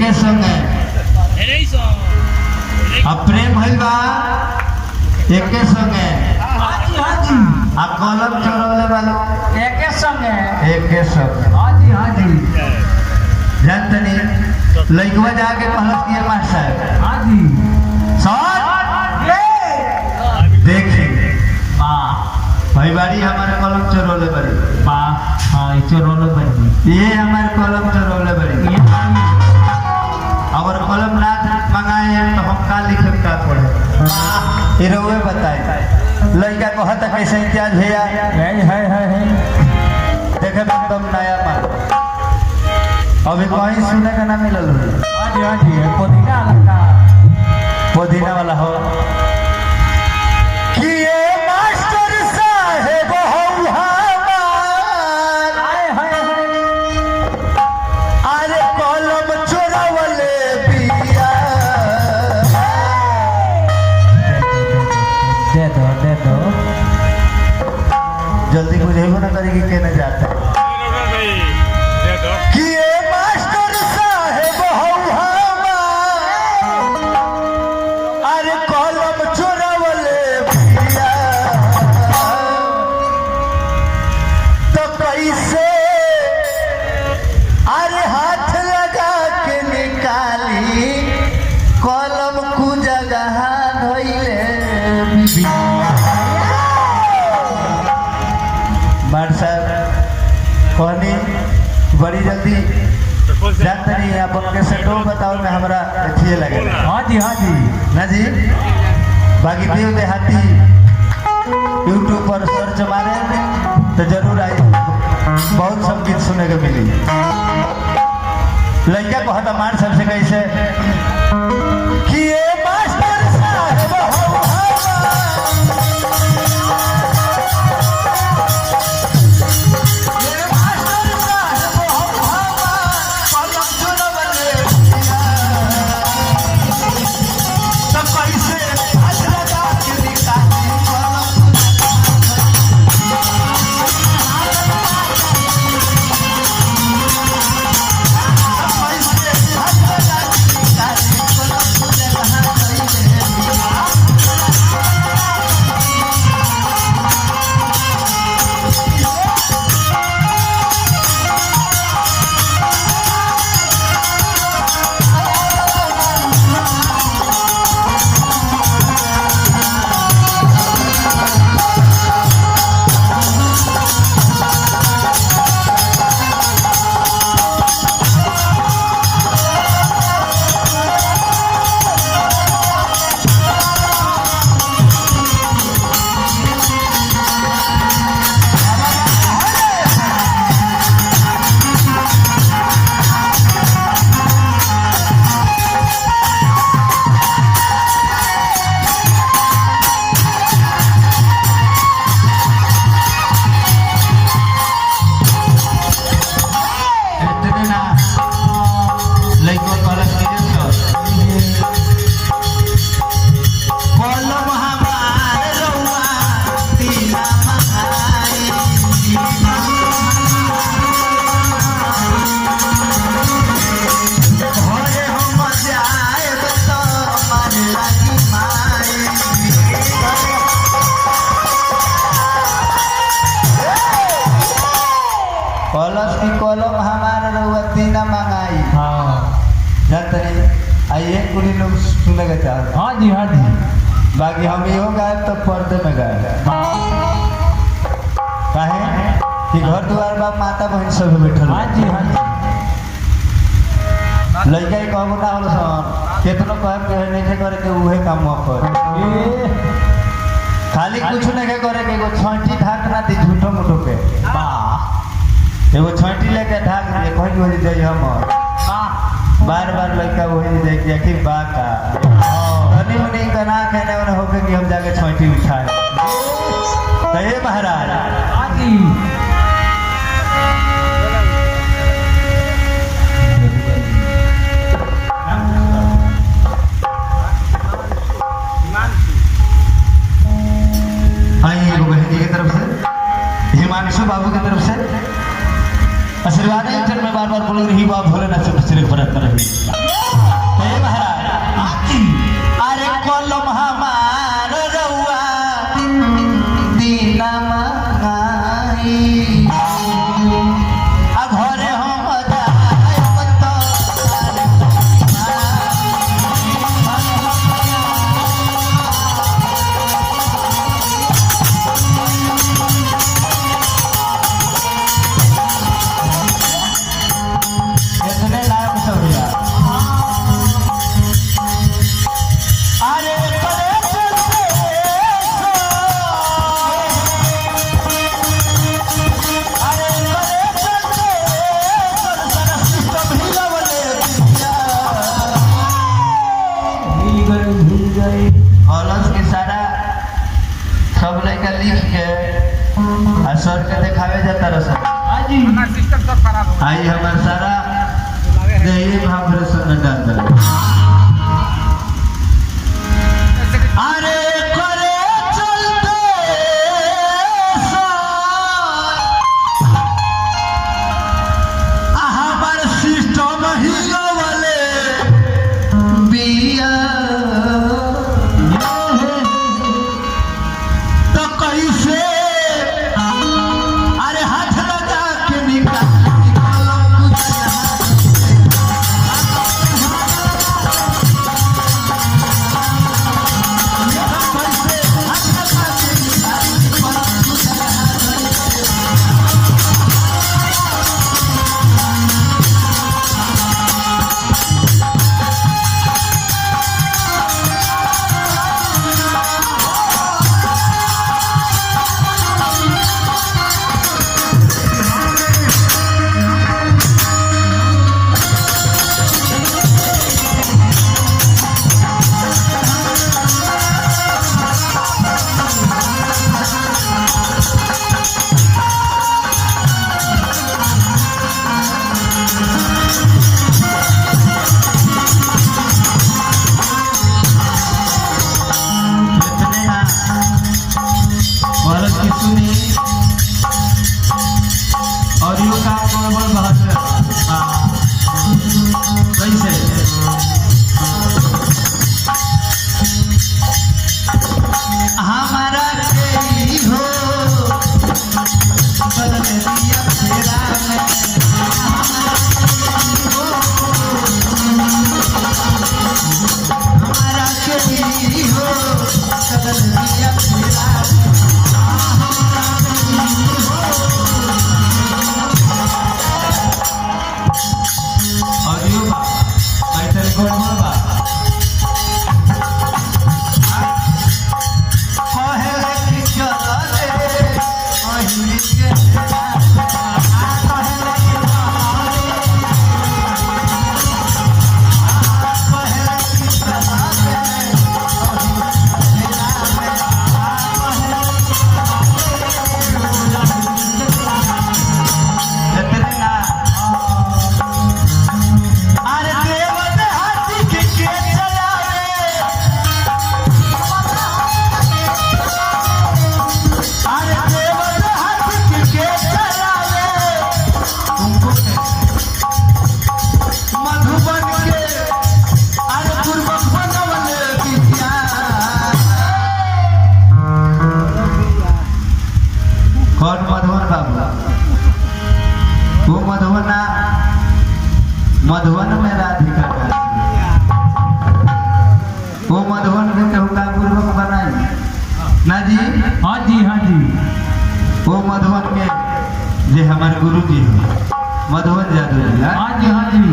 के संगे अब प्रेम भइल बा एक के संगे आ कलम चोरवले वालो एक के संगे हां जी जानतनी लइकवा जाके कहलत कि मास्टर हां जी सर देखी भाई बाड़ी हमारे कलम चोरवले बड़ी हां चोरवले बड़ी ये हमारे कलम चोरवले बड़ी अगर कलम ना मंगाए तो हम का लिखे का पढ़े ये रउए बताए लड़का कहता कैसे इम्तियाज भैया है देखे एकदम नया माल अभी कहीं सुने का ना मिलल हाँ जी पुदीना वाला हो कि ये मास्टर साहेब अरे कलम चोरावले बिया दे दो जल्दी बुझेबो ना करी कि केने जाता कि ये मास्टर साहेब अरे कलम चोरावले बिया तो कैसे अरे हाथ लगा के निकाली कलम कु जगह धइले मार साहब कहनी बड़ी जल्दी जानते नहीं आप कैसे तो बताओ मैं हमारा अच्छी लगे हाँ जी ना जी बाकी देव देहाती यूट्यूब पर सर्च मारे तो जरूर आई बहुत सब गीत सुने को मिली लड़का कहता मार सबसे कैसे कि ये मास्टर साहब कलम हमारा रउती ना मंगाई जानते नहीं आइए कुली लोग सुनेगा चाहते हाँ जी बाकी हम यो गाए तो पर्दे में गाए काहे कि घर द्वार बाप माता बहन सब बैठल हाँ जी लड़का ही कहबो ना होलो सन केतनो कहब के नहीं करे के उहे काम कर खाली कुछ नहीं करे के एगो छंटी ढाक ना दी झूठो मुठो के एगो छंटी लेके ढाक दे कहीं हो जाई हम बार लड़का वही जाए कि आखिर बा का तनी मनी कना कहने वाला होके कि हम जाके छंटी उठाए तो ये महाराज आजी बाबू की तरफ से आशीर्वाद में बार बार बोल रही बाप भोलेनाथ से ले फरक कर रही हे महाराज अरे कलम हमार रउआ दीना मंगाई आ घरे हम जाए तो इतने लायक सब भैया अरे करे चलते अरे करे चलते सारा सिस्टम हिला बोले भूल गए ऑलस के सारा सब लड़का लिख के और सर के दिखावे जाता रहा जी हमारा सिस्टम सब खराब हो आई हमार सारा दही महाप्रसन्न डाल दे अरे करे चलते हमार सिस्टम हिलो वाले बिया तो कैसे अरे हाथ लगा के निकालो और यो काम गड़बड़ बहुत कैसे हमारा के हो बदल दिया फेरा में हमारा के हो बदल दिया फेरा और यो कैसे गड़बड़ बा कहे कि चल रे कहीं के कौन मधुबन बाबू वो मधुबना मधुबन में राधिका वो मधुबन के चौका पूर्वक बनाई ना जी हाँ जी हाँ जी वो मधुबन के जे हमारे गुरु जी मधुबन जादू हाँ जी हाँ जी